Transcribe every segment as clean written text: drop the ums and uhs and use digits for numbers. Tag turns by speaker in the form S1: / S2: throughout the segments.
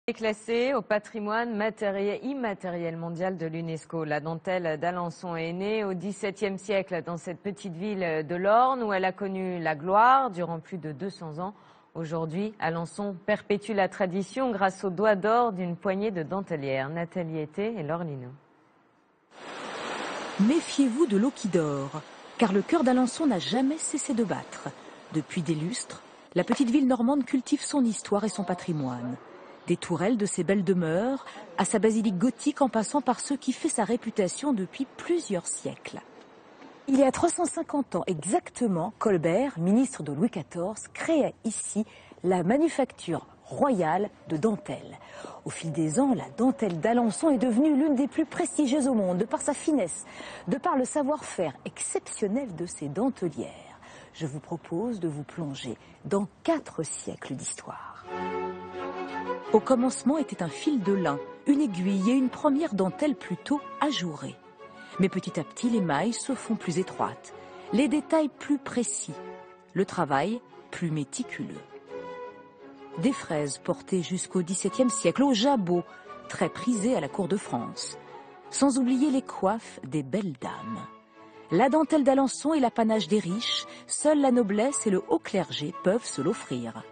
S1: Est classée au patrimoine matériel immatériel mondial de l'UNESCO. La dentelle d'Alençon est née au XVIIe siècle dans cette petite ville de l'Orne où elle a connu la gloire durant plus de 200 ans. Aujourd'hui, Alençon perpétue la tradition grâce au doigt d'or d'une poignée de dentelières. Nathalie Été et Laure Lino.
S2: Méfiez-vous de l'eau qui dort, car le cœur d'Alençon n'a jamais cessé de battre. Depuis des lustres, la petite ville normande cultive son histoire et son patrimoine. Des tourelles de ses belles demeures, à sa basilique gothique en passant par ce qui fait sa réputation depuis plusieurs siècles. Il y a 350 ans exactement, Colbert, ministre de Louis XIV, créa ici la manufacture royale de dentelle. Au fil des ans, la dentelle d'Alençon est devenue l'une des plus prestigieuses au monde, de par sa finesse, de par le savoir-faire exceptionnel de ses dentelières. Je vous propose de vous plonger dans 4 siècles d'histoire. Au commencement était un fil de lin, une aiguille et une première dentelle plutôt ajourée. Mais petit à petit, les mailles se font plus étroites, les détails plus précis, le travail plus méticuleux. Des fraises portées jusqu'au XVIIe siècle au jabot, très prisées à la cour de France, sans oublier les coiffes des belles dames. La dentelle d'Alençon est l'apanage des riches, seule la noblesse et le haut clergé peuvent se l'offrir.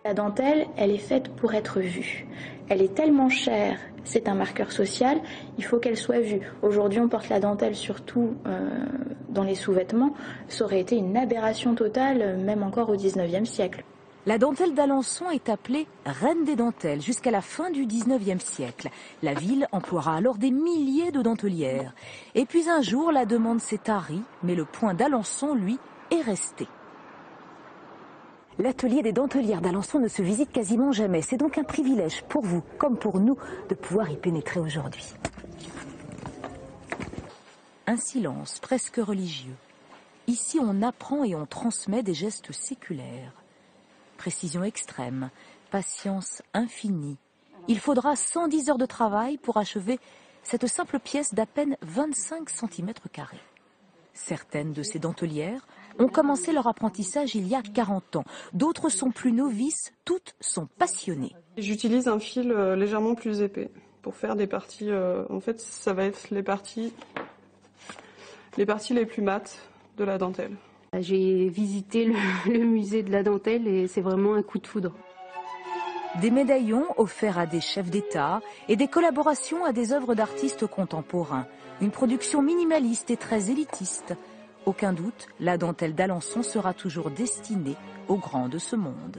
S3: La dentelle, elle est faite pour être vue. Elle est tellement chère, c'est un marqueur social, il faut qu'elle soit vue. Aujourd'hui, on porte la dentelle surtout dans les sous-vêtements. Ça aurait été une aberration totale, même encore au XIXe siècle.
S2: La dentelle d'Alençon est appelée reine des dentelles jusqu'à la fin du XIXe siècle. La ville emploiera alors des milliers de dentelières. Et puis un jour, la demande s'est tarie, mais le point d'Alençon, lui, est resté. L'atelier des dentelières d'Alençon ne se visite quasiment jamais. C'est donc un privilège pour vous, comme pour nous, de pouvoir y pénétrer aujourd'hui. Un silence presque religieux. Ici, on apprend et on transmet des gestes séculaires. Précision extrême, patience infinie. Il faudra 110 heures de travail pour achever cette simple pièce d'à peine 25 cm². Certaines de ces dentelières ont commencé leur apprentissage il y a 40 ans. D'autres sont plus novices, toutes sont passionnées.
S4: J'utilise un fil légèrement plus épais pour faire des parties... en fait, ça va être les parties les plus mates de la dentelle.
S5: J'ai visité le musée de la dentelle et c'est vraiment un coup de foudre.
S2: Des médaillons offerts à des chefs d'État et des collaborations à des œuvres d'artistes contemporains. Une production minimaliste et très élitiste. Aucun doute, la dentelle d'Alençon sera toujours destinée aux grands de ce monde.